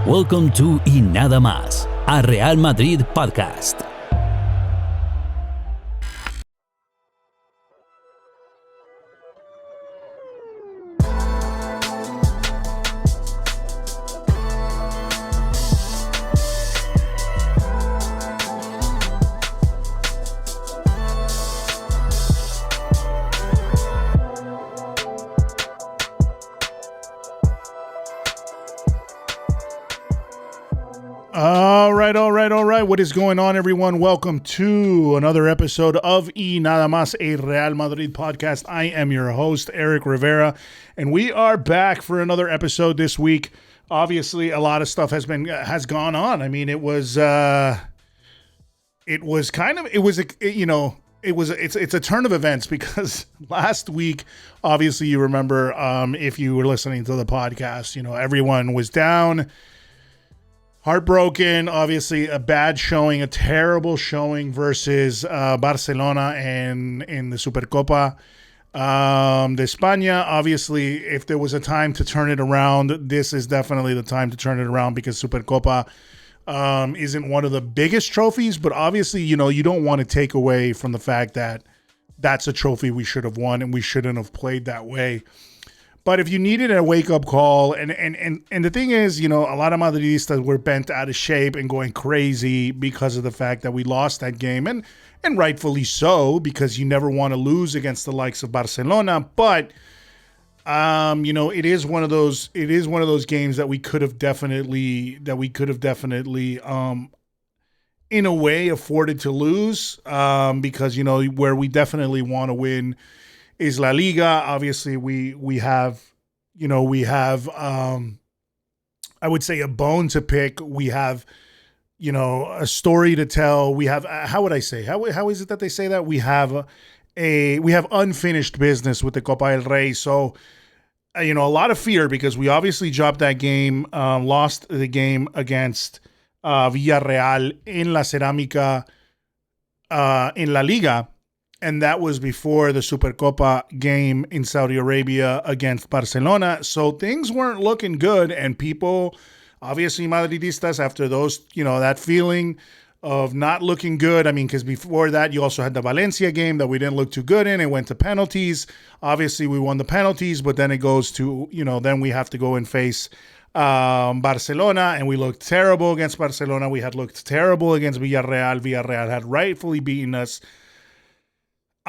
Welcome to Y Nada Más, a Real Madrid podcast. All right. What is going on, everyone? Welcome to another episode of Y Nada Más, a Real Madrid podcast. I am your host, Eric Rivera, and we are back for another episode this week. Obviously, a lot of stuff has gone on. I mean, it's a turn of events because last week, obviously, you remember, if you were listening to the podcast, everyone was down. Heartbroken, obviously a bad showing, a terrible showing versus Barcelona and in the Supercopa de España. Obviously, if there was a time to turn it around, this is definitely the time to turn it around because Supercopa isn't one of the biggest trophies, but obviously, you don't want to take away from the fact that that's a trophy we should have won and we shouldn't have played that way. But if you needed a wake-up call, and the thing is, a lot of Madridistas were bent out of shape and going crazy because of the fact that we lost that game, and rightfully so, because you never want to lose against the likes of Barcelona. But it is one of those games that we could have definitely in a way afforded to lose, because where we definitely want to win is La Liga. Obviously, we have I would say a bone to pick. We have, a story to tell. We have, how would I say? How is it that they say that? We have unfinished business with the Copa del Rey. So, a lot of fear because we obviously dropped that game, lost the game against Villarreal in La Cerámica in La Liga. And that was before the Supercopa game in Saudi Arabia against Barcelona. So things weren't looking good. And people, obviously Madridistas, after those, that feeling of not looking good. I mean, because before that, you also had the Valencia game that we didn't look too good in. It went to penalties. Obviously, we won the penalties, but then it goes to, then we have to go and face Barcelona. And we looked terrible against Barcelona. We had looked terrible against Villarreal. Villarreal had rightfully beaten us.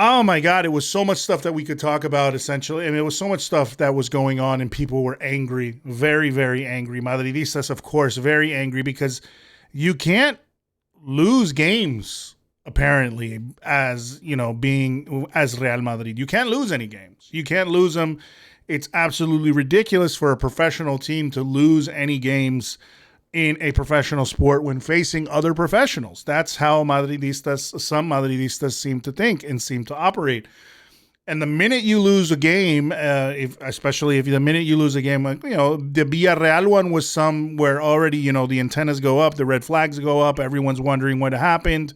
Oh my God, it was so much stuff that we could talk about, essentially. I mean, it was so much stuff that was going on and people were angry, very, very angry. Madridistas, of course, very angry because you can't lose games, apparently, as, being as Real Madrid. You can't lose any games. You can't lose them. It's absolutely ridiculous for a professional team to lose any games in a professional sport when facing other professionals. That's how some Madridistas seem to think and seem to operate. And the minute you lose a game, especially if the minute you lose a game, the Villarreal one was where already, the antennas go up, the red flags go up, everyone's wondering what happened.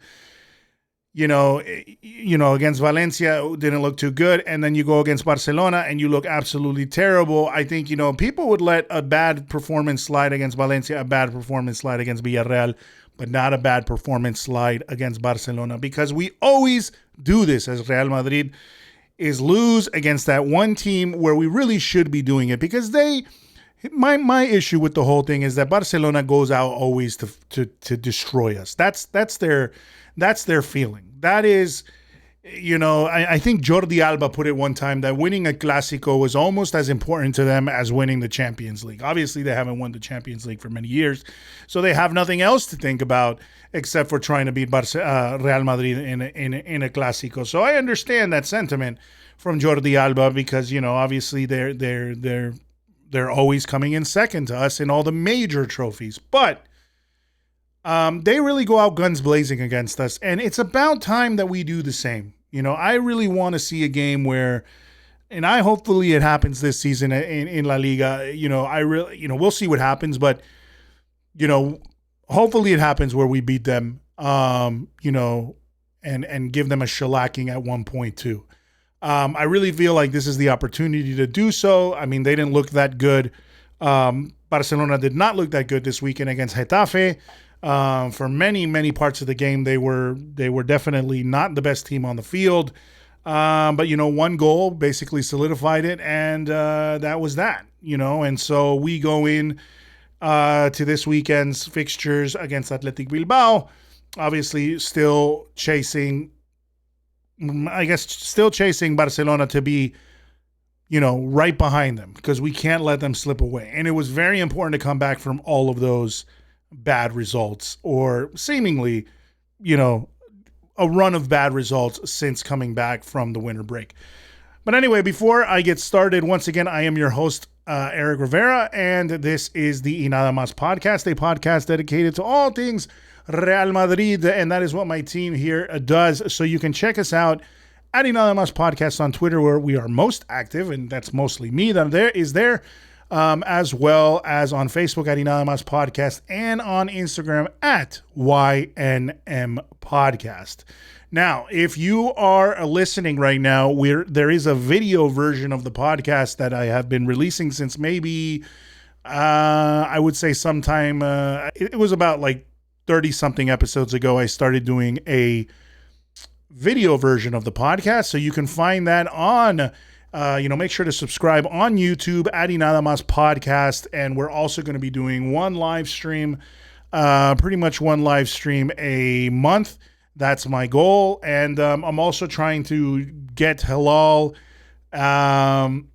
Against Valencia, it didn't look too good. And then you go against Barcelona and you look absolutely terrible. I think, people would let a bad performance slide against Valencia, a bad performance slide against Villarreal, but not a bad performance slide against Barcelona, because we always do this as Real Madrid, is lose against that one team where we really should be doing it, because my issue with the whole thing is that Barcelona goes out always to destroy us. That's their feeling. That is, I think Jordi Alba put it one time that winning a Clásico was almost as important to them as winning the Champions League. Obviously, they haven't won the Champions League for many years, so they have nothing else to think about except for trying to beat Real Madrid in a Clásico. So I understand that sentiment from Jordi Alba because, obviously they're always coming in second to us in all the major trophies, but they really go out guns blazing against us, and it's about time that we do the same. I really want to see a game where, and hopefully it happens this season in La Liga. We'll see what happens, but hopefully it happens where we beat them, and give them a shellacking at one point too. I really feel like this is the opportunity to do so. I mean, they didn't look that good Barcelona did not look that good this weekend against Getafe. For many parts of the game, they were definitely not the best team on the field. But one goal basically solidified it, and that was that. And so we go in to this weekend's fixtures against Athletic Bilbao. Obviously, still chasing Barcelona to be, right behind them, because we can't let them slip away. And it was very important to come back from all of those bad results, or seemingly, a run of bad results since coming back from the winter break. But anyway, before I get started, once again, I am your host, Eric Rivera, and this is the Y Nada Más podcast, a podcast dedicated to all things Real Madrid, and that is what my team here does. So you can check us out at Y Nada Más podcast on Twitter, where we are most active, and that's mostly me that is there, as well as on Facebook at Y Nada Más podcast, and on Instagram at YNM podcast. Now, if you are listening right now, there is a video version of the podcast that I have been releasing since maybe, I would say sometime, it was about like 30-something episodes ago, I started doing a video version of the podcast. So you can find that on, make sure to subscribe on YouTube at Y Nada Más podcast. And we're also going to be doing one live stream, pretty much one live stream a month. That's my goal. And I'm also trying to get Hilal and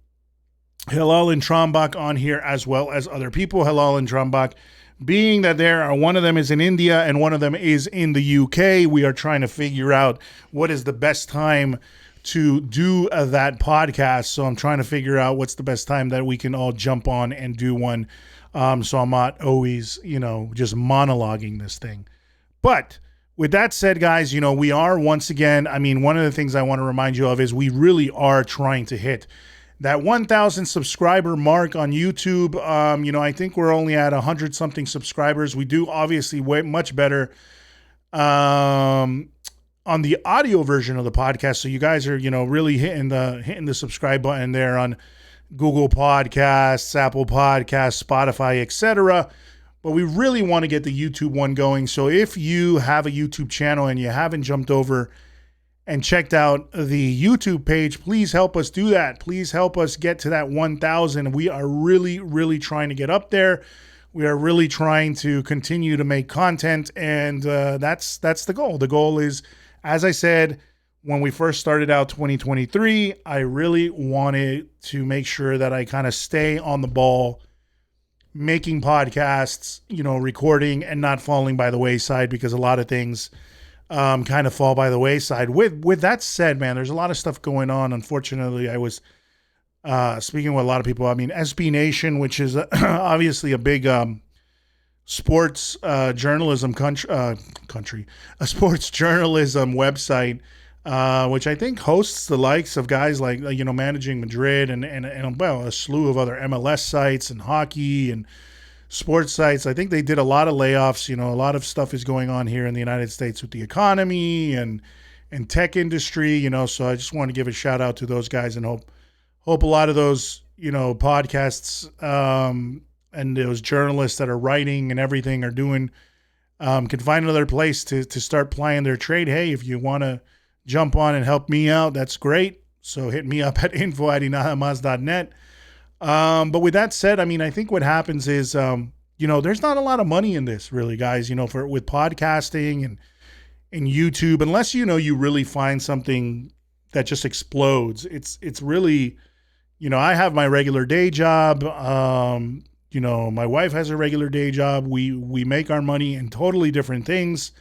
Trombach on here, as well as other people. Hilal and Trombach, being that one of them is in India and one of them is in the UK, we are trying to figure out what is the best time to do that podcast. So I'm trying to figure out what's the best time that we can all jump on and do one. So I'm not always, just monologuing this thing. But with that said, guys, we are once again, one of the things I want to remind you of is we really are trying to hit that 1,000 subscriber mark on YouTube. I think we're only at 100-something subscribers. We do obviously way much better on the audio version of the podcast. So you guys are, really hitting the subscribe button there on Google Podcasts, Apple Podcasts, Spotify, etc. But we really want to get the YouTube one going. So if you have a YouTube channel and you haven't jumped over and checked out the YouTube page, please help us do that. Please help us get to that 1,000. We are really trying to get up there. We are really trying to continue to make content, and that's the goal. The goal is, as I said, when we first started out 2023, I really wanted to make sure that I kind of stay on the ball, making podcasts, recording, and not falling by the wayside, because a lot of things kind of fall by the wayside. With that said, man, there's a lot of stuff going on. Unfortunately, I was speaking with a lot of people. SB Nation, which is obviously a big sports journalism a sports journalism website, which I think hosts the likes of guys like Managing Madrid and a slew of other MLS sites and hockey and sports sites. I think they did a lot of layoffs. A lot of stuff is going on here in the United States with the economy and tech industry. So I just want to give a shout out to those guys, and hope a lot of those podcasts and those journalists that are writing and everything are doing can find another place to start plying their trade. Hey, if you want to jump on and help me out, that's great. So hit me up at info@ynadamas.net. But with that said, I think what happens is, there's not a lot of money in this, really, guys, with podcasting and YouTube, unless, you really find something that just explodes. It's really, I have my regular day job. My wife has a regular day job. We make our money in totally different things.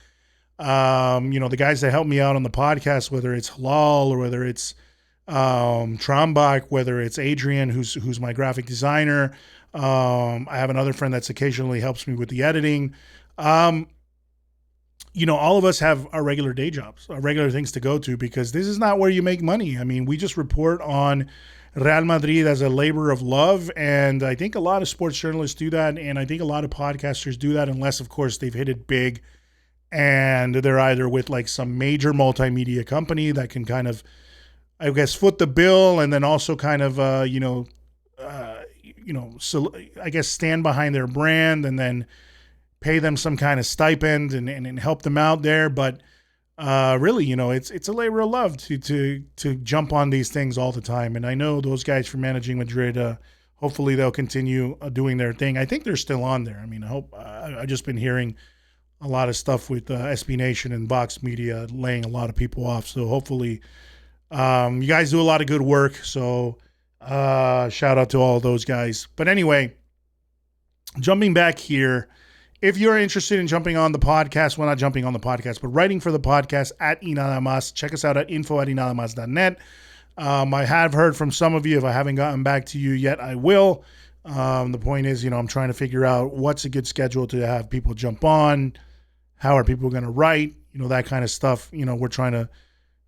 The guys that help me out on the podcast, whether it's Halal or whether it's Trombach, whether it's Adrian, who's my graphic designer. I have another friend that's occasionally helps me with the editing. All of us have our regular day jobs, our regular things to go to, because this is not where you make money. We just report on Real Madrid as a labor of love, and I think a lot of sports journalists do that, and I think a lot of podcasters do that, unless, of course, they've hit it big and they're either with like some major multimedia company that can kind of, I guess, foot the bill, and then also kind of, so I guess stand behind their brand and then pay them some kind of stipend and help them out there. But really, it's a labor of love to jump on these things all the time. And I know those guys from Managing Madrid, hopefully they'll continue doing their thing. I think they're still on there. I mean, I hope. I've just been hearing a lot of stuff with SB Nation and Vox Media laying a lot of people off. So hopefully you guys do a lot of good work. So shout out to all those guys. But anyway, jumping back here, if you're interested in jumping on the podcast, well, not jumping on the podcast, but writing for the podcast at Inadamas, check us out at info@inadamas.net. I have heard from some of you. If I haven't gotten back to you yet, I will. The point is, I'm trying to figure out what's a good schedule to have people jump on. How are people going to write? That kind of stuff. We're trying to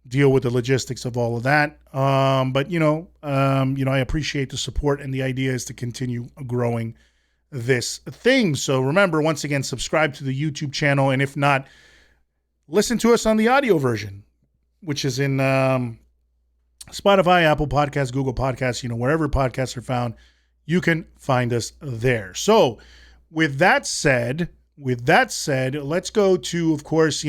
deal with the logistics of all of that. But I appreciate the support, and the idea is to continue growing this thing. So remember, once again, subscribe to the YouTube channel, and if not, listen to us on the audio version, which is in Spotify, Apple Podcasts, Google Podcasts, wherever podcasts are found, you can find us there. So with that said, let's go to, of course,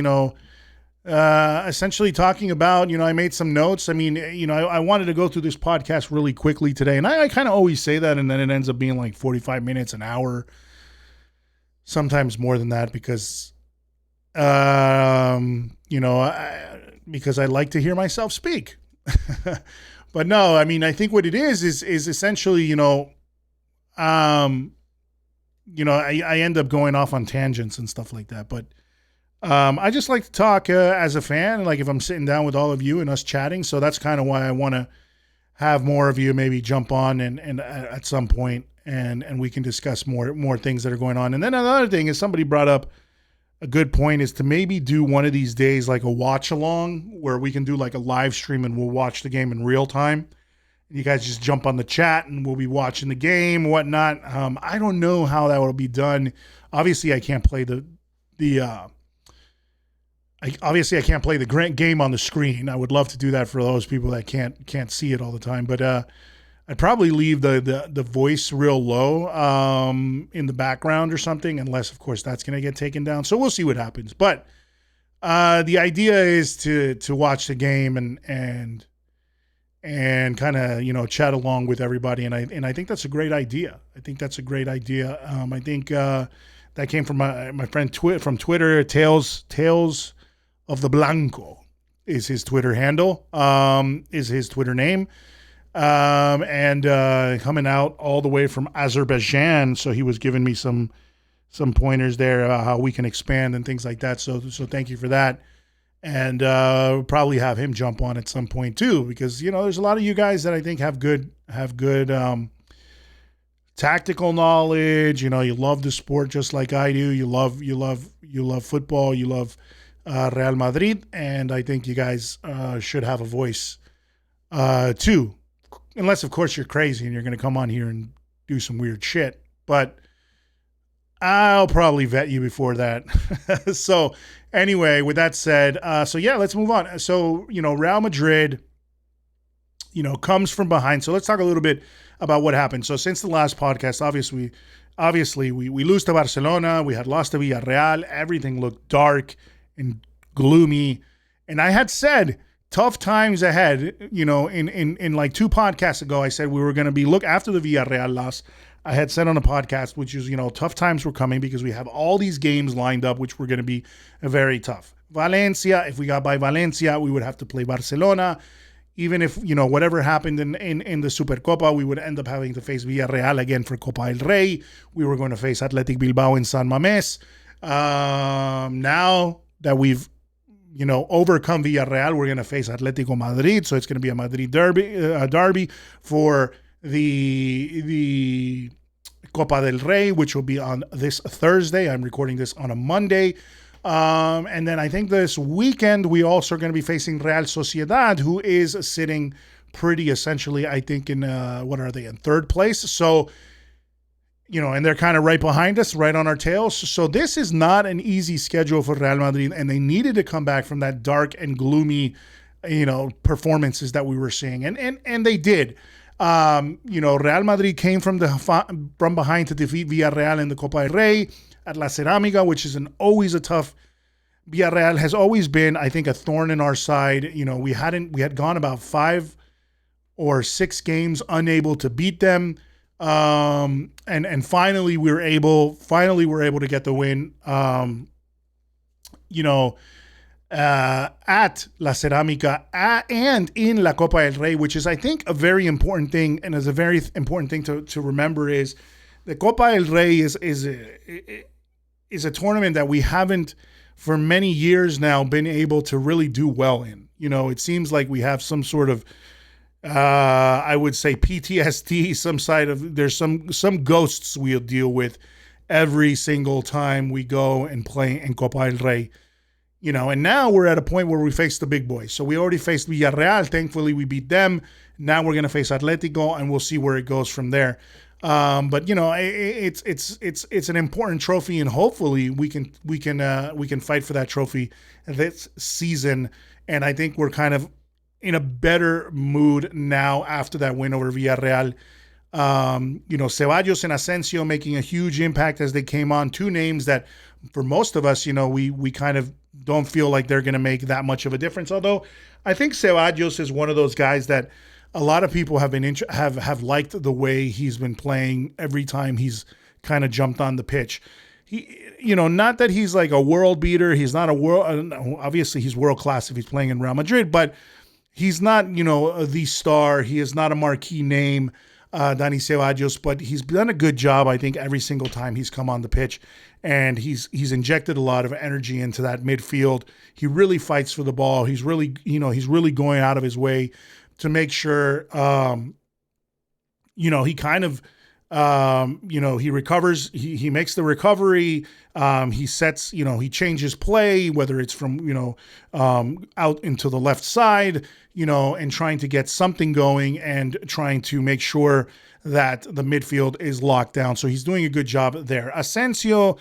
essentially talking about, I made some notes. I mean, I wanted to go through this podcast really quickly today, and I kind of always say that, and then it ends up being like 45 minutes, an hour, sometimes more than that, because, because I like to hear myself speak. But no, I mean, I think what it is essentially, I end up going off on tangents and stuff like that. But I just like to talk as a fan, like if I'm sitting down with all of you and us chatting. So that's kind of why I want to have more of you maybe jump on and at some point and we can discuss more things that are going on. And then another thing is, somebody brought up a good point, is to maybe do one of these days like a watch along where we can do like a live stream and we'll watch the game in real time. You guys just jump on the chat and we'll be watching the game and whatnot. I don't know how that will be done. Obviously, I can't play the game on the screen. I would love to do that for those people that can't see it all the time. But I'd probably leave the voice real low in the background or something, unless, of course, that's going to get taken down. So we'll see what happens. But the idea is to watch the game and kind of, chat along with everybody. And I think that's a great idea. I think that came from my friend from Twitter. Tales of the Blanco is his Twitter handle, is his Twitter name. And coming out all the way from Azerbaijan. So he was giving me some pointers there about how we can expand and things like that. So thank you for that. And we'll probably have him jump on at some point too, because there's a lot of you guys that I think have good tactical knowledge. You love the sport just like I do. You love football. You love Real Madrid, and I think you guys should have a voice too, unless of course you're crazy and you're going to come on here and do some weird shit. But I'll probably vet you before that. So anyway, with that said, let's move on. So, Real Madrid, comes from behind. So let's talk a little bit about what happened. So since the last podcast, obviously we lose to Barcelona. We had lost to Villarreal. Everything looked dark and gloomy. And I had said tough times ahead, in like 2 podcasts ago, I said we were going to be after the Villarreal loss. I had said on a podcast, which is, tough times were coming because we have all these games lined up, which were going to be very tough. Valencia, if we got by Valencia, we would have to play Barcelona. Even if, whatever happened in the Supercopa, we would end up having to face Villarreal again for Copa del Rey. We were going to face Athletic Bilbao in San Mamés. Now that we've, overcome Villarreal, we're going to face Atletico Madrid. So it's going to be a Madrid derby for the Copa del Rey, which will be on this Thursday. I'm recording this on a Monday. And then I think this weekend, we also are going to be facing Real Sociedad, who is sitting pretty essentially, I think, in, what are they, in 3rd place? So, and they're kind of right behind us, right on our tails. So this is not an easy schedule for Real Madrid, and they needed to come back from that dark and gloomy, performances that we were seeing. And they did. Real Madrid came from behind to defeat Villarreal in the Copa del Rey at La Ceramica, which is always a tough. Villarreal has always been, I think, a thorn in our side. We had gone about 5 or 6 games unable to beat them. And finally we were able to get the win. At La Ceramica and in La Copa del Rey, which is, I think, a very important thing, and is a very important thing to remember, is the Copa del Rey is a tournament that we haven't for many years now been able to really do well in. It seems like we have some sort of I would say PTSD, there's some ghosts we'll deal with every single time we go and play in Copa del Rey. And now we're at a point where we face the big boys. So we already faced Villarreal. Thankfully, we beat them. Now we're going to face Atletico, and we'll see where it goes from there. But it's an important trophy, and hopefully we can fight for that trophy this season. And I think we're kind of in a better mood now after that win over Villarreal. Ceballos and Asensio making a huge impact as they came on. 2 names that, for most of us, we kind of don't feel like they're going to make that much of a difference. Although I think Ceballos is one of those guys that a lot of people have been have liked the way he's been playing every time he's kind of jumped on the pitch. He, not that he's like a world beater. He's not obviously he's world class if he's playing in Real Madrid, but he's not, the star. He is not a marquee name, Dani Ceballos, but he's done a good job, I think, every single time he's come on the pitch, and he's injected a lot of energy into that midfield. He really fights for the ball. He's really, he's really going out of his way to make sure, he kind of, he recovers, he makes the recovery, he sets, he changes play, whether it's from, out into the left side, and trying to get something going and trying to make sure that the midfield is locked down. So he's doing a good job there. Asensio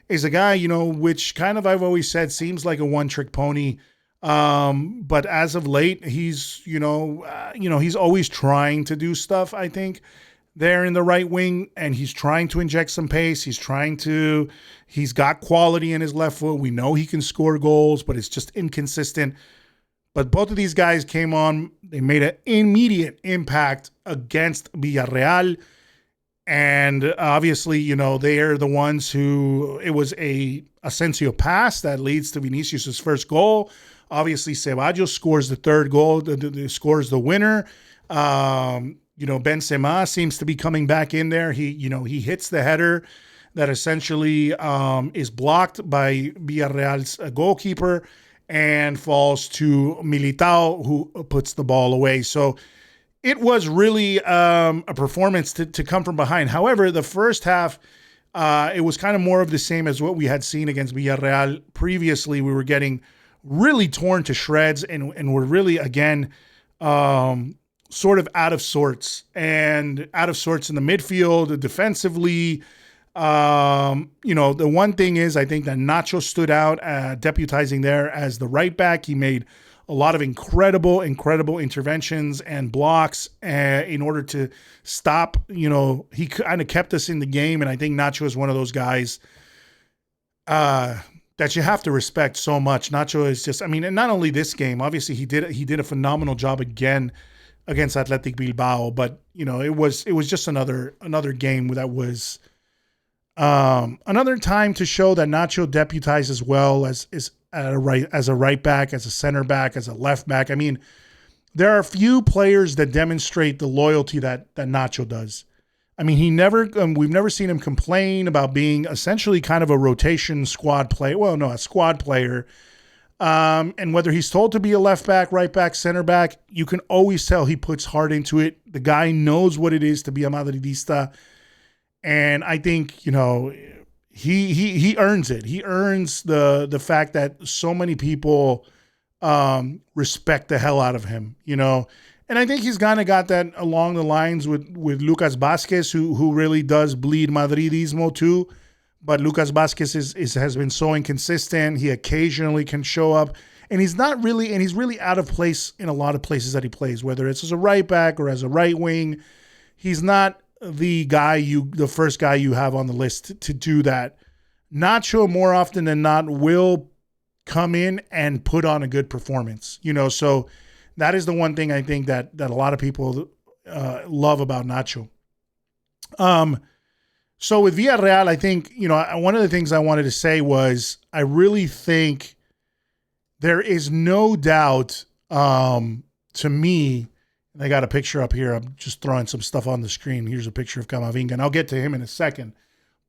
is a guy, which kind of, I've always said, seems like a one-trick pony. But as of late, he's, he's always trying to do stuff, I think, there in the right wing, and he's trying to inject some pace. He's got quality in his left foot. We know he can score goals, but it's just inconsistent. But both of these guys came on. They made an immediate impact against Villarreal. And obviously, they are the ones who, it was a Asensio pass that leads to Vinicius' first goal. Obviously, Ceballos scores the third goal, scores the winner. Benzema seems to be coming back in there. He hits the header that essentially is blocked by Villarreal's goalkeeper and falls to Militao, who puts the ball away. So it was really a performance to come from behind. However, the first half, it was kind of more of the same as what we had seen against Villarreal previously. We were getting really torn to shreds, and we're really, again, sort of out of sorts in the midfield, defensively. The one thing is, I think that Nacho stood out, deputizing there as the right back. He made a lot of incredible interventions and blocks in order to stop. He kind of kept us in the game, and I think Nacho is one of those guys that you have to respect so much. Nacho is just, and not only this game, obviously he did a phenomenal job again against Athletic Bilbao, but it was just another game that was another time to show that Nacho deputizes well as a right back, as a center back, as a left back. There are few players that demonstrate the loyalty that Nacho does. We've never seen him complain about being essentially kind of a rotation squad player. Well, no, a squad player. And whether he's told to be a left back, right back, center back, you can always tell he puts heart into it. The guy knows what it is to be a Madridista. And I think, he earns it. He earns the fact that so many people respect the hell out of him, And I think he's kind of got that along the lines with Lucas Vázquez, who really does bleed Madridismo too. But Lucas Vázquez has been so inconsistent. He occasionally can show up. and he's really out of place in a lot of places that he plays, whether it's as a right back or as a right wing. He's not the first guy you have on the list to do that. Nacho, more often than not, will come in and put on a good performance, so that is the one thing I think that a lot of people love about Nacho. So with Villarreal, I think, one of the things I wanted to say was I really think there is no doubt to me, and I got a picture up here. I'm just throwing some stuff on the screen. Here's a picture of Camavinga, and I'll get to him in a second.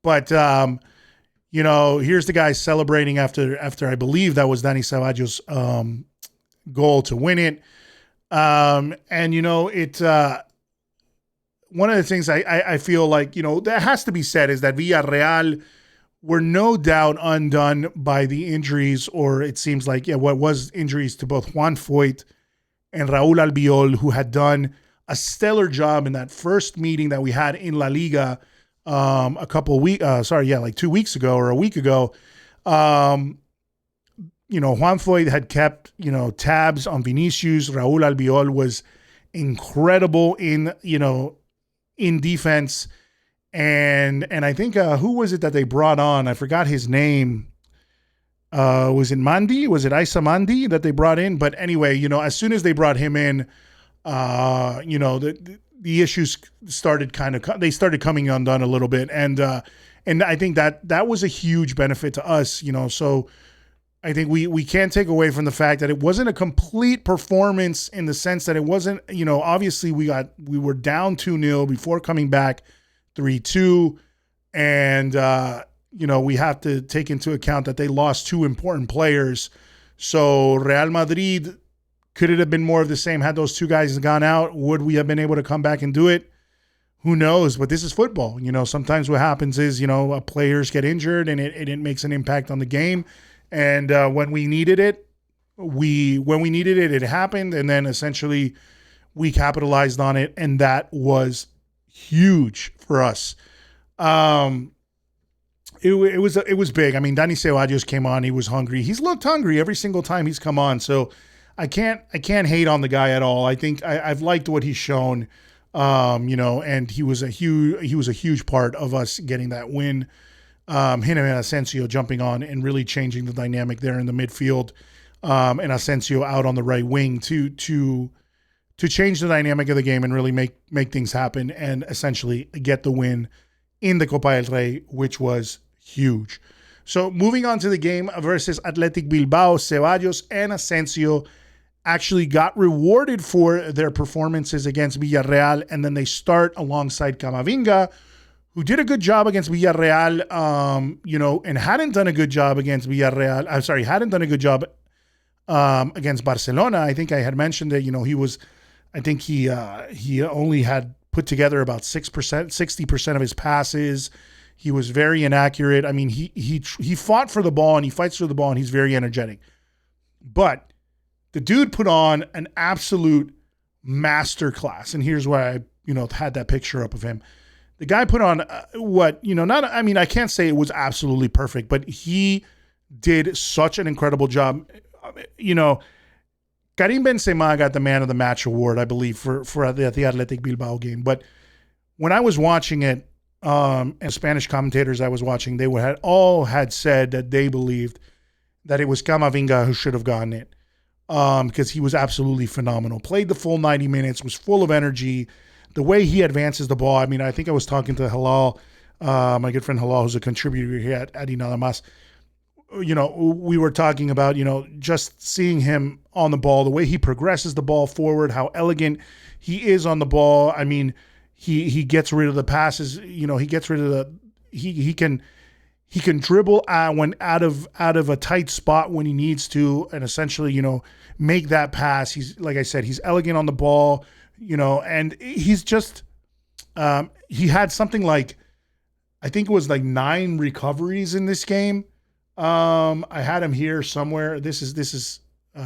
But, here's the guy celebrating after I believe that was Dani Ceballos' goal to win it. One of the things I feel like, that has to be said is that Villarreal were no doubt undone by the injuries, or it seems like, what was injuries to both Juan Foyt and Raul Albiol, who had done a stellar job in that first meeting that we had in La Liga like 2 weeks ago or a week ago. Juan Foyt had kept, tabs on Vinicius. Raul Albiol was incredible in defense. And I think, who was it that they brought on? I forgot his name. Was it Mandi? Was it Isa Mandi that they brought in? But anyway, as soon as they brought him in, the issues started they started coming undone a little bit. And I think that was a huge benefit to us, so I think we can't take away from the fact that it wasn't a complete performance in the sense that it wasn't, obviously we were down 2-0 before coming back 3-2. And, we have to take into account that they lost 2 important players. So Real Madrid, could it have been more of the same had those 2 guys gone out? Would we have been able to come back and do it? Who knows? But this is football. Sometimes what happens is, players get injured and it makes an impact on the game. And when we needed it, it happened. And then essentially we capitalized on it. And that was huge for us. It was big. I mean, Dani Ceballos came on. He was hungry. He's looked hungry every single time he's come on. So I can't hate on the guy at all. I think I've liked what he's shown, and he was a huge part of us getting that win. Him and Asensio jumping on and really changing the dynamic there in the midfield, and Asensio out on the right wing to change the dynamic of the game and really make things happen and essentially get the win in the Copa del Rey, which was huge. So moving on to the game versus Athletic Bilbao, Ceballos and Asensio actually got rewarded for their performances against Villarreal, and then they start alongside Camavinga, who did a good job against Villarreal, and hadn't done a good job against Villarreal. I'm sorry, hadn't done a good job against Barcelona. I think I had mentioned that, he only had put together about 60% of his passes. He was very inaccurate. I mean, he fought for the ball and he fights for the ball and he's very energetic. But the dude put on an absolute masterclass. And here's why I, had that picture up of him. The guy put on I can't say it was absolutely perfect, but he did such an incredible job. Karim Benzema got the Man of the Match award, I believe, for the Athletic Bilbao game. But when I was watching it, and Spanish commentators I was watching, they had said that they believed that it was Camavinga who should have gotten it, because he was absolutely phenomenal. Played the full 90 minutes, was full of energy. The way he advances the ball, I mean, I think I was talking to Halal, my good friend Halal, who's a contributor here at Adi Nada Mas. We were talking about, just seeing him on the ball, the way he progresses the ball forward, how elegant he is on the ball. I mean, he gets rid of the passes, he gets rid of he can dribble when out of a tight spot when he needs to, and essentially, make that pass. He's, like I said, he's elegant on the ball, and he's just, he had something like, I think it was like 9 recoveries in this game. I had him here somewhere. This is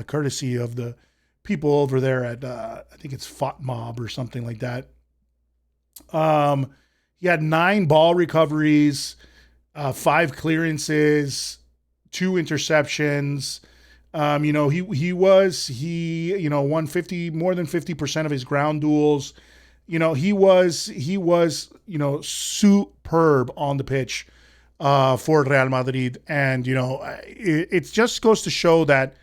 courtesy of the people over there at, I think it's FOTMob or something like that. He had 9 ball recoveries, 5 clearances, 2 interceptions. Won more than 50% of his ground duels. He was superb on the pitch for Real Madrid, and it just goes to show that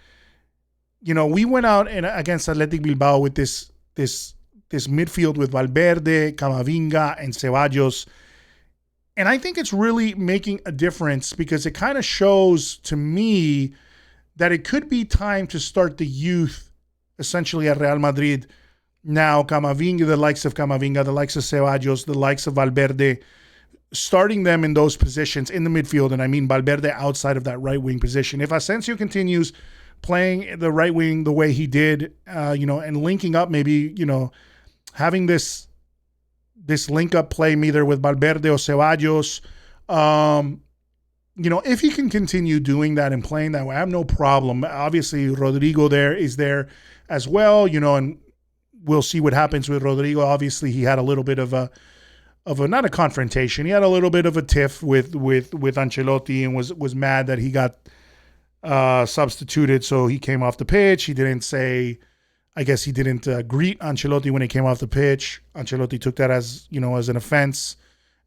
we went out against Athletic Bilbao with this midfield with Valverde, Camavinga, and Ceballos. And I think it's really making a difference because it kind of shows to me that it could be time to start the youth essentially at Real Madrid. Now, Camavinga, the likes of Camavinga, the likes of Ceballos, the likes of Valverde, starting them in those positions in the midfield. And I mean Valverde outside of that right wing position. If Asensio continues playing the right wing the way he did, and linking up maybe, having this link up play either with Valverde or Ceballos, if he can continue doing that and playing that way, I have no problem. Obviously, Rodrigo is there as well, and we'll see what happens with Rodrigo. Obviously, he had a little bit of a not a confrontation. He had a little bit of a tiff with Ancelotti and was mad that he got substituted, so he came off the pitch. He didn't greet Ancelotti when he came off the pitch. Ancelotti took that as an offense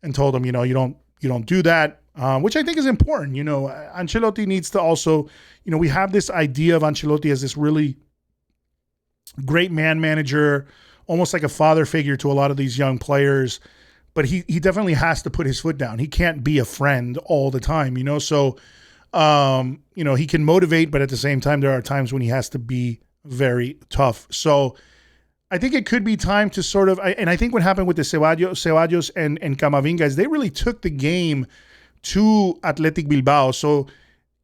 and told him, you don't do that, which I think is important. Ancelotti needs to also, we have this idea of Ancelotti as this really great man manager, almost like a father figure to a lot of these young players, but he definitely has to put his foot down. He can't be a friend all the time, so he can motivate, but at the same time, there are times when he has to be very tough. So I think it could be time to sort of, and I think what happened with the Ceballos and Camavinga is they really took the game to Athletic Bilbao. So,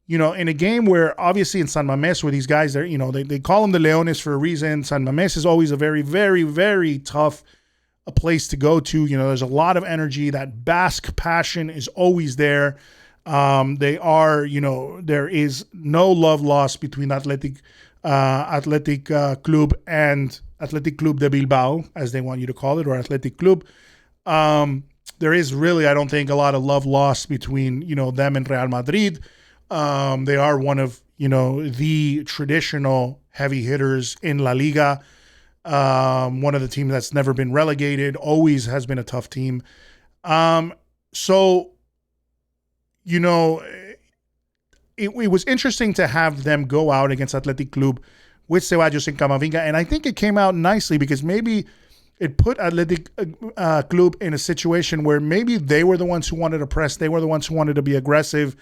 in a game where obviously in San Mamés, where these guys are, they call them the Leones for a reason. San Mamés is always a very, very, very tough a place to go to. There's a lot of energy. That Basque passion is always there. There is no love lost between Athletic Club and Athletic Club de Bilbao, as they want you to call it, or Athletic Club. There is really, I don't think, a lot of love lost between, them and Real Madrid. They are one of, the traditional heavy hitters in La Liga. One of the teams that's never been relegated, always has been a tough team. It was interesting to have them go out against Athletic Club with Ceballos and Camavinga, and I think it came out nicely because maybe it put Athletic Club in a situation where maybe they were the ones who wanted to press, they were the ones who wanted to be aggressive,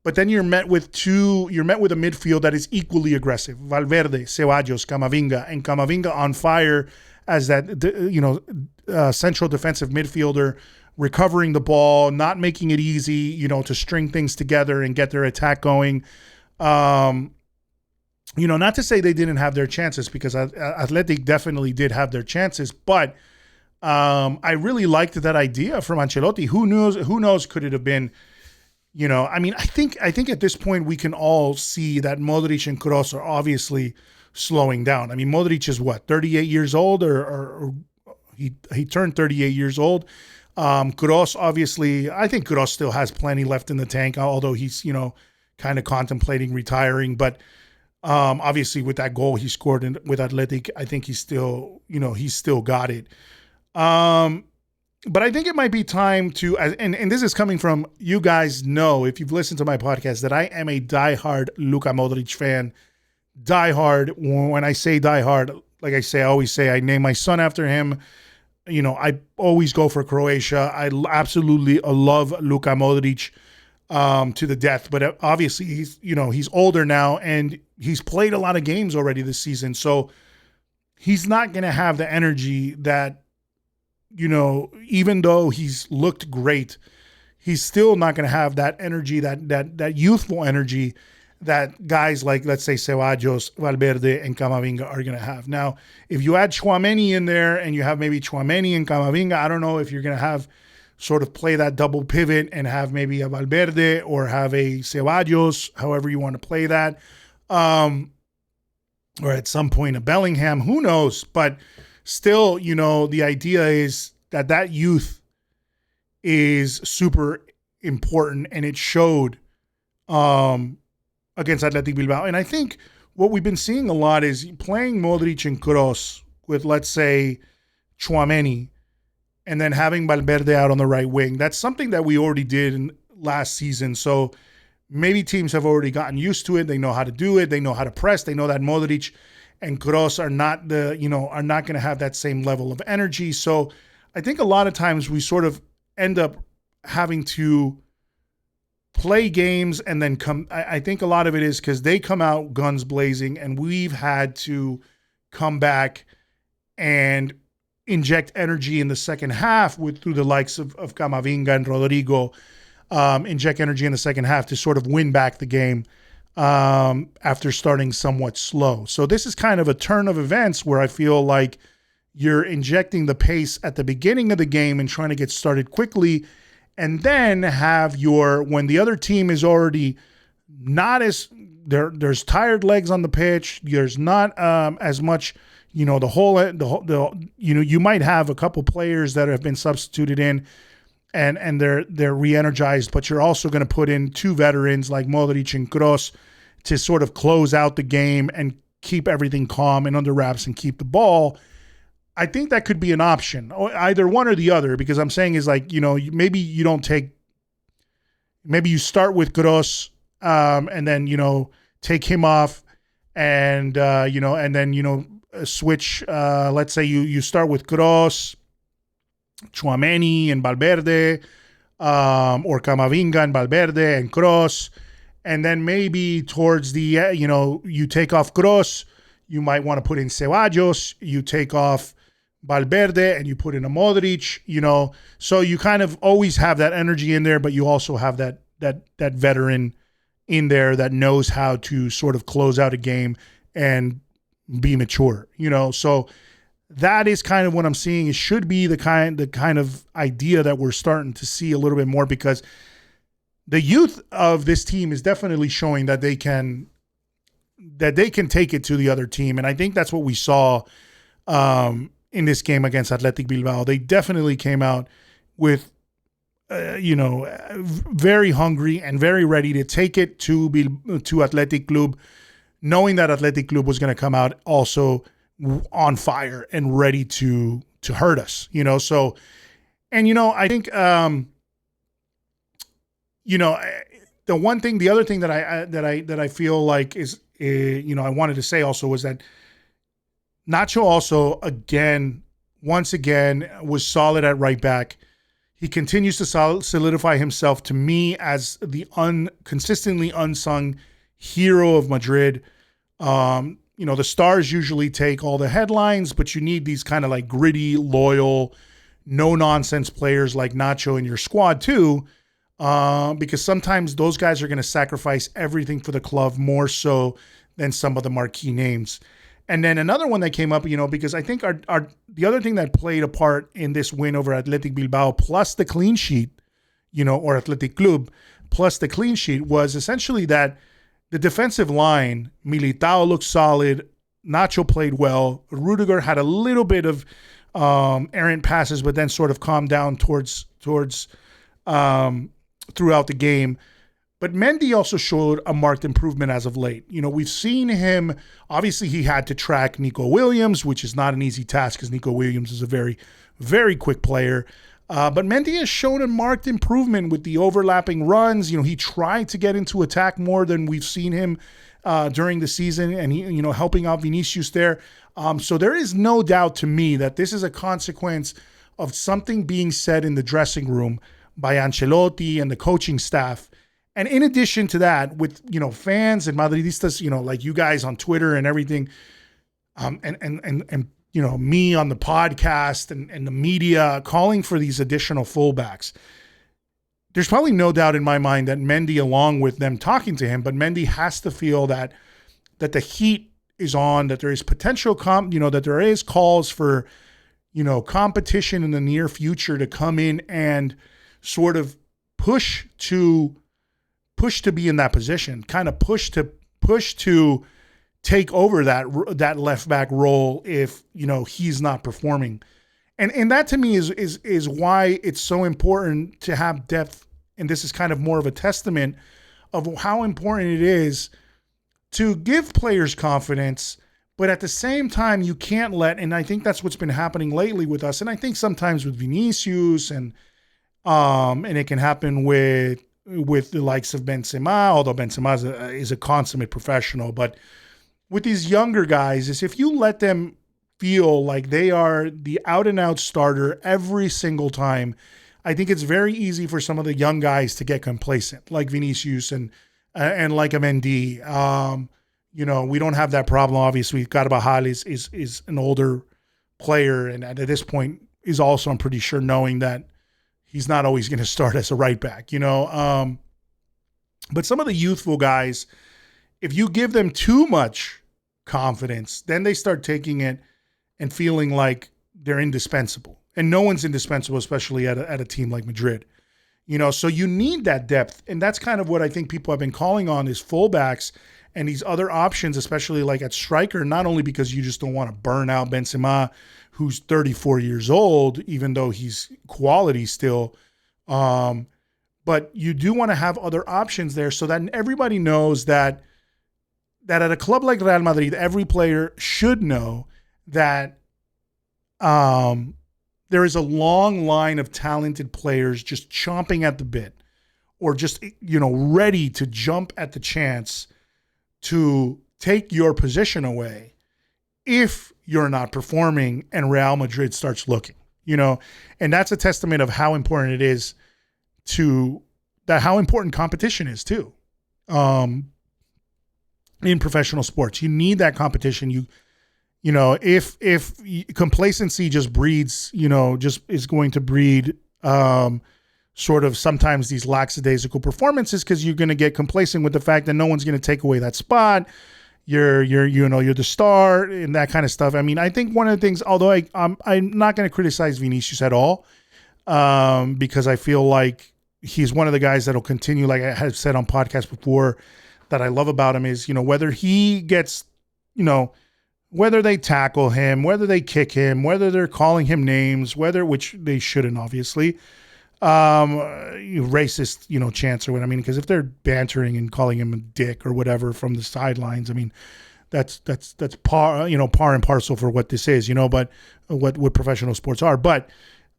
but then you're met with a midfield that is equally aggressive. Valverde, Ceballos, Camavinga, and Camavinga on fire as that central defensive midfielder, recovering the ball, not making it easy, to string things together and get their attack going. Not to say they didn't have their chances, because Athletic definitely did have their chances, but I really liked that idea from Ancelotti. Who knows, could it have been, I think at this point we can all see that Modric and Kroos are obviously slowing down. I mean, Modric is 38 years old, or he turned 38 years old. Kroos, obviously, I think Kroos still has plenty left in the tank, although he's, kind of contemplating retiring. But obviously with that goal he scored with Athletic, I think he's still got it. But I think it might be time to, and this is coming from, you guys know, if you've listened to my podcast, that I am a diehard Luka Modric fan. Diehard. When I say diehard, like I always say, I name my son after him. I always go for Croatia. I absolutely love Luka Modric to the death. But obviously he's older now and he's played a lot of games already this season. So he's not going to have the energy that, even though he's looked great, he's still not going to have that energy, that youthful energy that guys like, let's say, Ceballos, Valverde, and Camavinga are going to have. Now, if you add Tchouaméni in there and you have maybe Tchouaméni and Camavinga, I don't know if you're going to have sort of play that double pivot and have maybe a Valverde or have a Ceballos, however you want to play that. Or at some point a Bellingham, who knows? But still, the idea is that youth is super important, and it showed against Athletic Bilbao. And I think what we've been seeing a lot is playing Modric and Kroos with, let's say, Tchouaméni, and then having Valverde out on the right wing. That's something that we already did last season. So maybe teams have already gotten used to it. They know how to do it. They know how to press. They know that Modric and Kroos are not going to have that same level of energy. So I think a lot of times we sort of end up having to play games and then I think a lot of it is because they come out guns blazing, and we've had to come back and inject energy in the second half through the likes of Camavinga and Rodrigo, inject energy in the second half to sort of win back the game after starting somewhat slow. So this is kind of a turn of events where I feel like you're injecting the pace at the beginning of the game and trying to get started quickly, and then when the other team is already not as there's tired legs on the pitch, there's not as much, you might have a couple players that have been substituted in and they're re-energized, but you're also going to put in two veterans like Modric and Kroos to sort of close out the game and keep everything calm and under wraps and keep the ball. I think that could be an option, either one or the other, because I'm saying is like, maybe you start with Kroos and then, take him off and, switch. Let's say you start with Kroos, Tchouaméni and Valverde, or Camavinga and Valverde and Kroos. And then maybe towards the, you take off Kroos, you might want to put in Ceballos, you take off Valverde and you put in a Modric, so you kind of always have that energy in there, but you also have that veteran in there that knows how to sort of close out a game and be mature, so that is kind of what I'm seeing. It should be the kind of idea that we're starting to see a little bit more, because the youth of this team is definitely showing that they can take it to the other team. And I think that's what we saw in this game against Athletic Bilbao. They definitely came out with, very hungry and very ready to take it to Athletic Club, knowing that Athletic Club was going to come out also on fire and ready to hurt us, So, and I think, the other thing that I feel like is, I wanted to say also was that Nacho also once again was solid at right back. He continues to solidify himself to me as the consistently unsung hero of Madrid. The stars usually take all the headlines, but you need these kind of like gritty, loyal, no-nonsense players like Nacho in your squad too, because sometimes those guys are going to sacrifice everything for the club more so than some of the marquee names. And then another one that came up, because I think the other thing that played a part in this win over Athletic Bilbao, plus the clean sheet, or Athletic Club, plus the clean sheet, was essentially that the defensive line, Militao looked solid, Nacho played well, Rudiger had a little bit of errant passes, but then sort of calmed down towards throughout the game. But Mendy also showed a marked improvement as of late. We've seen him, obviously he had to track Nico Williams, which is not an easy task because Nico Williams is a very, very quick player. But Mendy has shown a marked improvement with the overlapping runs. He tried to get into attack more than we've seen him during the season, and he, helping out Vinicius there. So there is no doubt to me that this is a consequence of something being said in the dressing room by Ancelotti and the coaching staff. And in addition to that, with, fans and Madridistas, like you guys on Twitter and everything, and me on the podcast and the media calling for these additional fullbacks, there's probably no doubt in my mind that Mendy, along with them talking to him, but Mendy has to feel that the heat is on, that there is potential, that there is calls for, competition in the near future to come in and sort of push to be in that position, kind of push to take over that left back role if he's not performing, and that to me is why it's so important to have depth. And this is kind of more of a testament of how important it is to give players confidence, but at the same time, you can't let, and I think that's what's been happening lately with us, and I think sometimes with Vinicius and it can happen with the likes of Benzema, although Benzema is a consummate professional, but with these younger guys is if you let them feel like they are the out and out starter every single time, I think it's very easy for some of the young guys to get complacent, like Vinicius and like a Mendy. We don't have that problem. Obviously, Carvajal is an older player, and at this point is also, I'm pretty sure, knowing that he's not always going to start as a right back. But some of the youthful guys, if you give them too much confidence, then they start taking it and feeling like they're indispensable. And no one's indispensable, especially at a team like Madrid. So you need that depth. And that's kind of what I think people have been calling on is fullbacks and these other options, especially like at striker, not only because you just don't want to burn out Benzema, who's 34 years old, even though he's quality still. But you do want to have other options there so that everybody knows that at a club like Real Madrid, every player should know that there is a long line of talented players just chomping at the bit or just, ready to jump at the chance to take your position away if you're not performing and Real Madrid starts looking, and that's a testament of how important it is how important competition is too. In professional sports, you need that competition. If complacency just breeds, just is going to breed sort of sometimes these lackadaisical performances because you're going to get complacent with the fact that no one's going to take away that spot. You're the star and that kind of stuff. I mean, I think one of the things, although I'm not going to criticize Vinicius at all, because I feel like he's one of the guys that'll continue, like I have said on podcasts before, that I love about him is, whether he gets, whether they tackle him, whether they kick him, whether they're calling him names, which they shouldn't, obviously, racist, chants or what I mean, because if they're bantering and calling him a dick or whatever from the sidelines, I mean, that's par and parcel for what this is, but what professional sports are. But,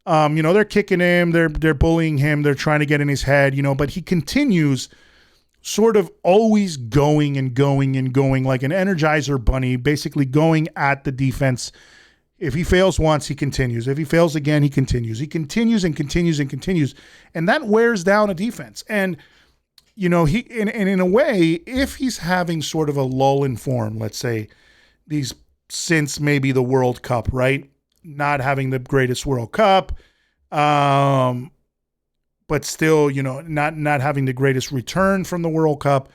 they're kicking him, they're bullying him, they're trying to get in his head, but he continues sort of always going and going and going like an Energizer bunny, basically going at the defense. If he fails once, he continues. If he fails again, he continues. He continues and continues and continues. And that wears down a defense. And, in a way, if he's having sort of a lull in form, let's say, since maybe the World Cup, right? Not having the greatest World Cup, but still, not having the greatest return from the World Cup,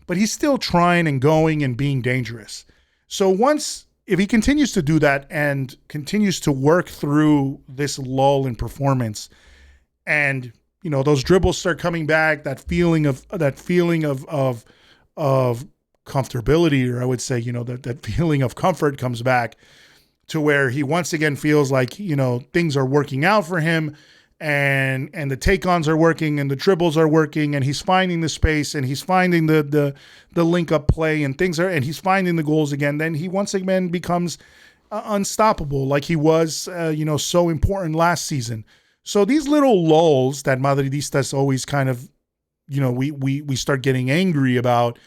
but he's still trying and going and being dangerous. So if he continues to do that and continues to work through this lull in performance, and those dribbles start coming back, that feeling of comfortability, or I would say, that feeling of comfort comes back to where he once again feels like, things are working out for him. And the take-ons are working and the dribbles are working and he's finding the space and he's finding the link-up play and and he's finding the goals again. Then he once again becomes unstoppable like he was, so important last season. So these little lulls that Madridistas always kind of, we start getting angry about,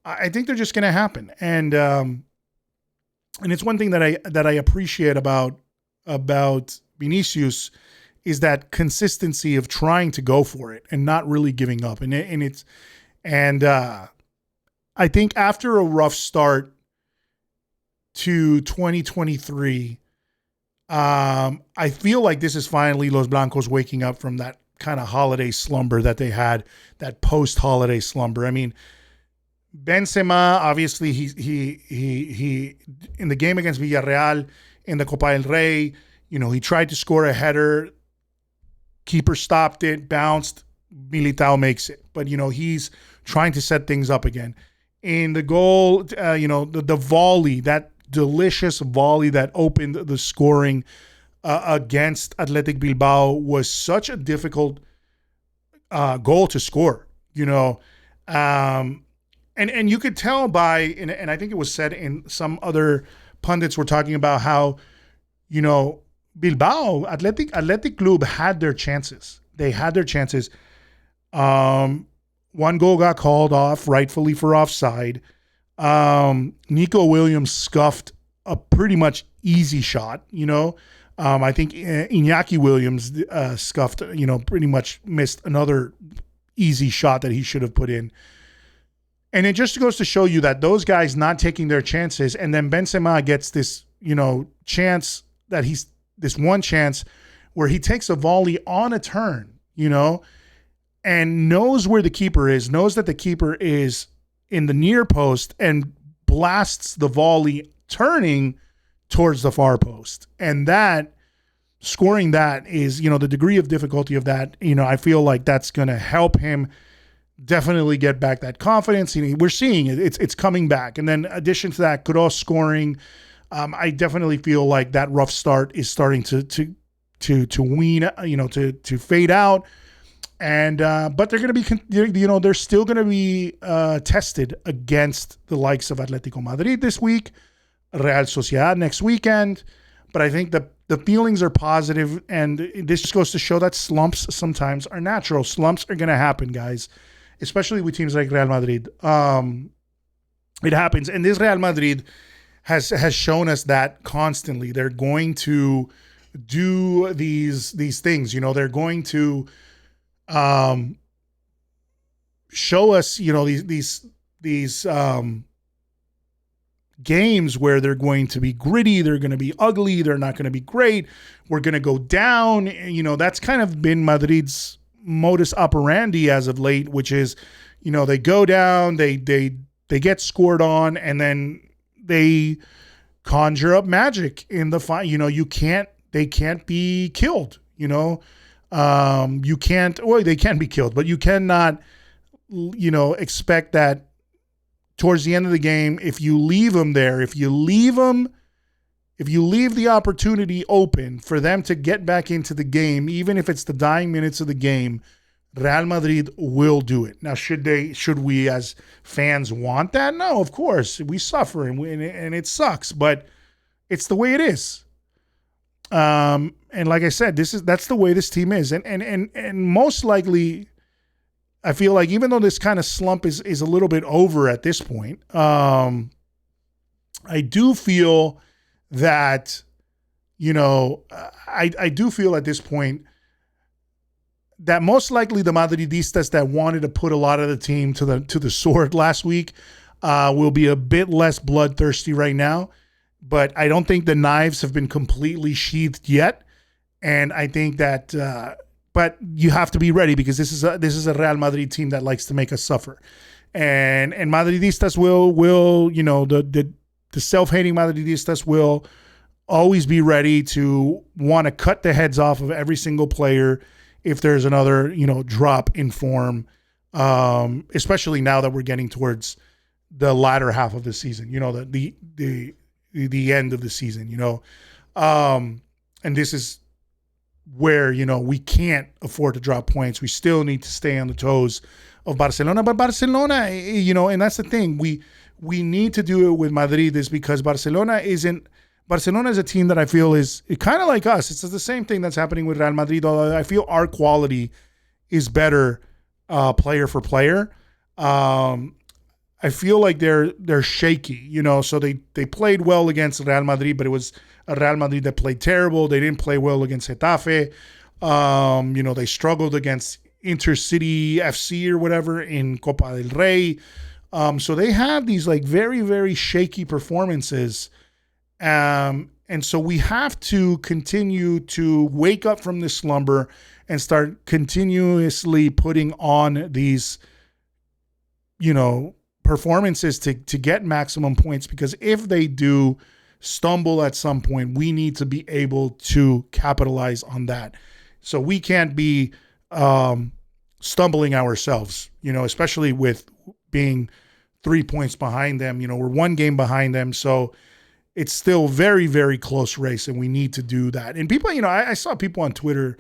I think they're just going to happen. And it's one thing that I appreciate about Vinicius is that consistency of trying to go for it and not really giving up. I think after a rough start to 2023, I feel like this is finally Los Blancos waking up from that kind of holiday slumber that they had, that post-holiday slumber. I mean, Benzema, obviously, he in the game against Villarreal in the Copa del Rey, he tried to score a header. Keeper stopped it, bounced, Militao makes it. But, he's trying to set things up again. In the goal, the volley, that delicious volley that opened the scoring against Athletic Bilbao was such a difficult goal to score, and you could tell by, and I think it was said in some other pundits were talking about how, Bilbao, Athletic Club had their chances. They had their chances. One goal got called off, rightfully for offside. Nico Williams scuffed a pretty much easy shot, I think Iñaki Williams scuffed, pretty much missed another easy shot that he should have put in. And it just goes to show you that those guys not taking their chances, and then Benzema gets this, chance that this one chance where he takes a volley on a turn, and knows where the keeper is, knows that the keeper is in the near post and blasts the volley turning towards the far post. And scoring that is, the degree of difficulty of that, I feel like that's going to help him definitely get back that confidence. We're seeing it. It's coming back. And then addition to that, Kroos scoring. I definitely feel like that rough start is starting to wean, to fade out. And but they're going to be, they're still going to be tested against the likes of Atletico Madrid this week, Real Sociedad next weekend. But I think the feelings are positive, and this just goes to show that slumps sometimes are natural. Slumps are going to happen, guys, especially with teams like Real Madrid. It happens, and this Real Madrid has shown us that constantly. They're going to do these things. They're going to show us, these games where they're going to be gritty, they're going to be ugly, they're not going to be great. We're going to go down. That's kind of been Madrid's modus operandi as of late, which is, they go down, they get scored on, and then they conjure up magic in the fight. They can't be killed, you can't, well, they can be killed, but you cannot, expect that towards the end of the game, if you leave them there, if you leave the opportunity open for them to get back into the game, even if it's the dying minutes of the game, Real Madrid will do it. Now, should we as fans want that? No, of course. We suffer and it sucks, but it's the way it is. And like I said, that's the way this team is. And most likely, I feel like even though this kind of slump is a little bit over at this point, I do feel that, I do feel at this point that most likely the Madridistas that wanted to put a lot of the team to the sword last week will be a bit less bloodthirsty right now. But I don't think the knives have been completely sheathed yet. And I think that, but you have to be ready because this is a Real Madrid team that likes to make us suffer. And Madridistas will the self-hating Madridistas will always be ready to want to cut the heads off of every single player if there's another, drop in form, especially now that we're getting towards the latter half of the season, the end of the season, and this is where, we can't afford to drop points. We still need to stay on the toes of Barcelona, but Barcelona, and that's the thing. We need to do it with Madrid is because Barcelona is a team that I feel is kind of like us. It's the same thing that's happening with Real Madrid, although I feel our quality is better player for player. I feel like they're shaky, so they played well against Real Madrid, but it was a Real Madrid that played terrible. They didn't play well against Getafe. They struggled against Intercity FC or whatever in Copa del Rey. So they have these like very, very shaky performances. And so we have to continue to wake up from this slumber and start continuously putting on these, performances to get maximum points, because if they do stumble at some point, we need to be able to capitalize on that. So we can't be stumbling ourselves, especially with being 3 points behind them. We're one game behind them. So it's still very, very close race, and we need to do that. And people, I saw people on Twitter,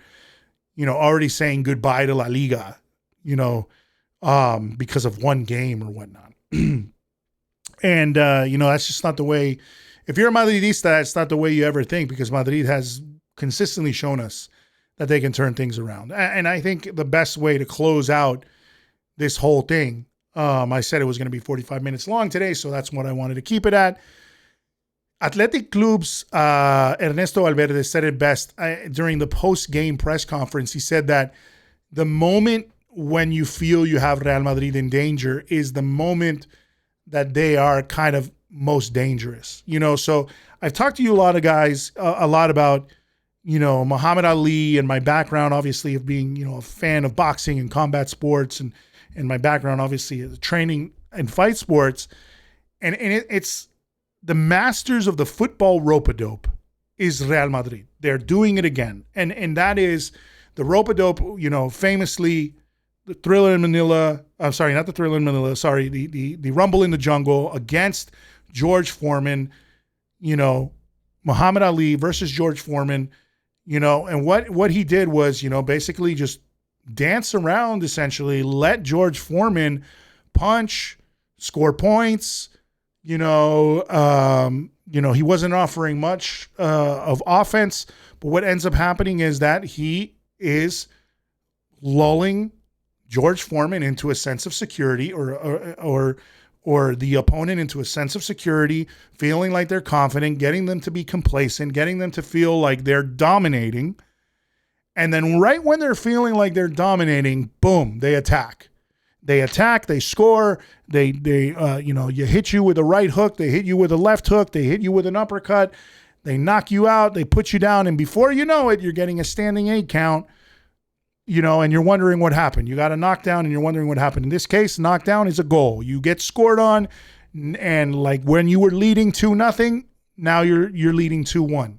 already saying goodbye to La Liga, because of one game or whatnot. And, that's just not the way. If you're a Madridista, that's not the way you ever think, because Madrid has consistently shown us that they can turn things around. And I think the best way to close out this whole thing, I said it was going to be 45 minutes long today, so that's what I wanted to keep it at. Athletic Club's Ernesto Valverde said it best during the post-game press conference. He said that the moment when you feel you have Real Madrid in danger is the moment that they are kind of most dangerous. So I've talked to you a lot about, Muhammad Ali and my background, obviously, of being, a fan of boxing and combat sports, and my background, obviously, is training and fight sports. And it's the masters of the football rope-a-dope is Real Madrid. They're doing it again. And that is the rope-a-dope, famously, the Thriller in Manila. I'm sorry, not the Thriller in Manila. Sorry, the Rumble in the Jungle against George Foreman. Muhammad Ali versus George Foreman. And what he did was, basically just dance around, essentially, let George Foreman punch, score points. He wasn't offering much of offense, but what ends up happening is that he is lulling George Foreman into a sense of security, or the opponent into a sense of security, feeling like they're confident, getting them to be complacent, getting them to feel like they're dominating. And then right when they're feeling like they're dominating, boom, they attack. They score. You hit you with a right hook. They hit you with a left hook. They hit you with an uppercut. They knock you out. They put you down. And before you know it, you're getting a standing 8 count. And you're wondering what happened. You got a knockdown and you're wondering what happened. In this case, knockdown is a goal. You get scored on, and like when you were leading 2-0, now you're leading 2-1.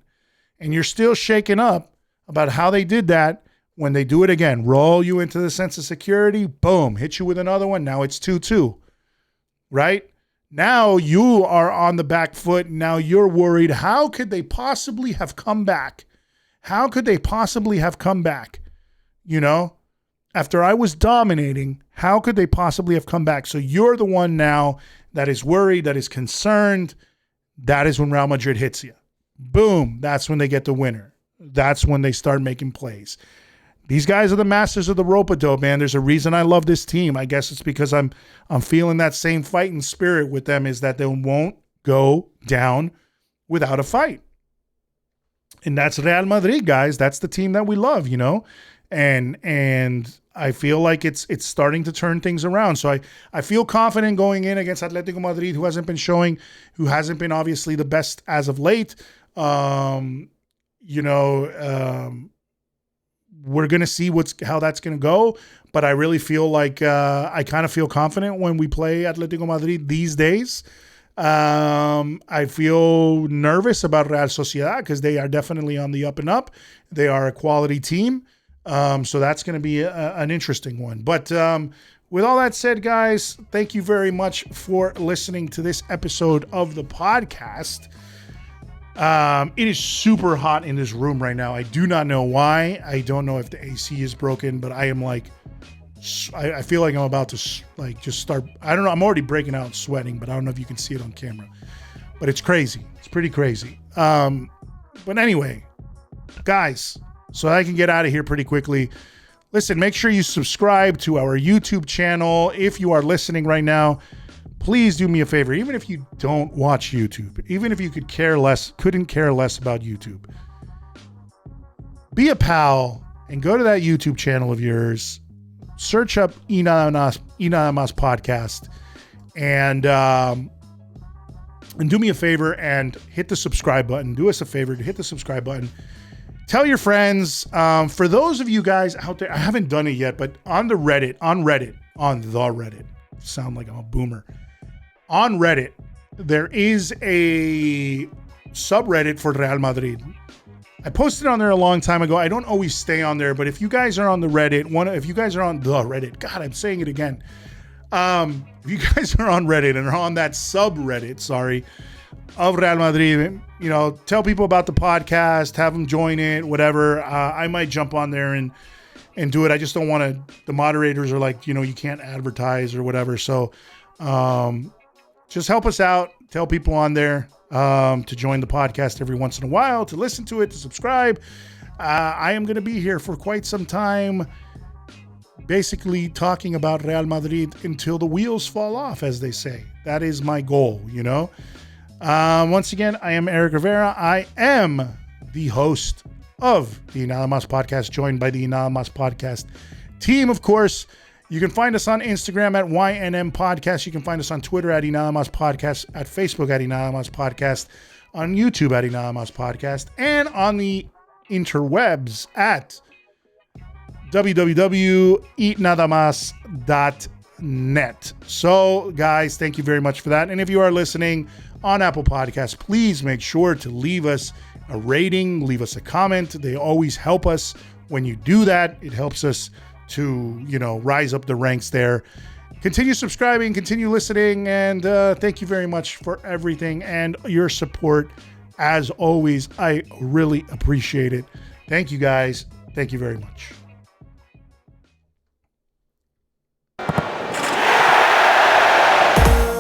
And you're still shaken up about how they did that when they do it again. Roll you into the sense of security, boom, hit you with another one. Now it's 2-2, right? Now you are on the back foot. Now you're worried. How could they possibly have come back? How could they possibly have come back? After I was dominating, how could they possibly have come back? So you're the one now that is worried, that is concerned. That is when Real Madrid hits you. Boom. That's when they get the winner. That's when they start making plays. These guys are the masters of the rope-a-dope, man. There's a reason I love this team. I guess it's because I'm feeling that same fighting spirit with them, is that they won't go down without a fight. And that's Real Madrid, guys. That's the team that we love, And I feel like it's starting to turn things around. So I feel confident going in against Atletico Madrid, who hasn't been obviously the best as of late. We're going to see how that's going to go. But I really feel like I kind of feel confident when we play Atletico Madrid these days. I feel nervous about Real Sociedad because they are definitely on the up and up. They are a quality team. So that's going to be an interesting one. But with all that said, guys, thank you very much for listening to this episode of the podcast. It is super hot in this room right now. I do not know why. I don't know if the AC is broken, but I am like, I feel like I'm about to just start. I don't know. I'm already breaking out sweating, but I don't know if you can see it on camera. But it's crazy. It's pretty crazy. But anyway, guys, so I can get out of here pretty quickly. Listen, make sure you subscribe to our YouTube channel. If you are listening right now, please do me a favor. Even if you don't watch YouTube, even if you couldn't care less about YouTube, be a pal and go to that YouTube channel of yours. Search up Nada Mas podcast and do me a favor and hit the subscribe button. Do us a favor to hit the subscribe button. Tell your friends. For those of you guys out there, I haven't done it yet, but on the Reddit, sound like I'm a boomer. On Reddit, there is a subreddit for Real Madrid. I posted on there a long time ago. I don't always stay on there, but if you guys are on the Reddit, if you guys are on the Reddit, God, I'm saying it again. If you guys are on Reddit and are on that subreddit, of Real Madrid, tell people about the podcast, have them join it, whatever. I might jump on there and do it. I just don't want to, the moderators are like, you can't advertise or whatever. So Just help us out. Tell people on there to join the podcast every once in a while, to listen to it, to subscribe. I am going to be here for quite some time, basically talking about Real Madrid until the wheels fall off, as they say. That is my goal, you know. Once again, I am Eric Rivera. I am the host of the Nada Mas podcast, joined by the Nada Mas podcast team, of course. You can find us on Instagram at YNM Podcast. You can find us on Twitter at Nada Mas Podcast, at Facebook at Nada Mas Podcast, on YouTube at Nada Mas Podcast, and on the interwebs at www.eatnadamas.net. So, guys, thank you very much for that. And if you are listening on Apple Podcasts, please make sure to leave us a rating, leave us a comment. They always help us when you do that. It helps us to, you know, rise up the ranks there. Continue subscribing, continue listening, and thank you very much for everything and your support. As always, I really appreciate it. Thank you, guys. Thank you very much.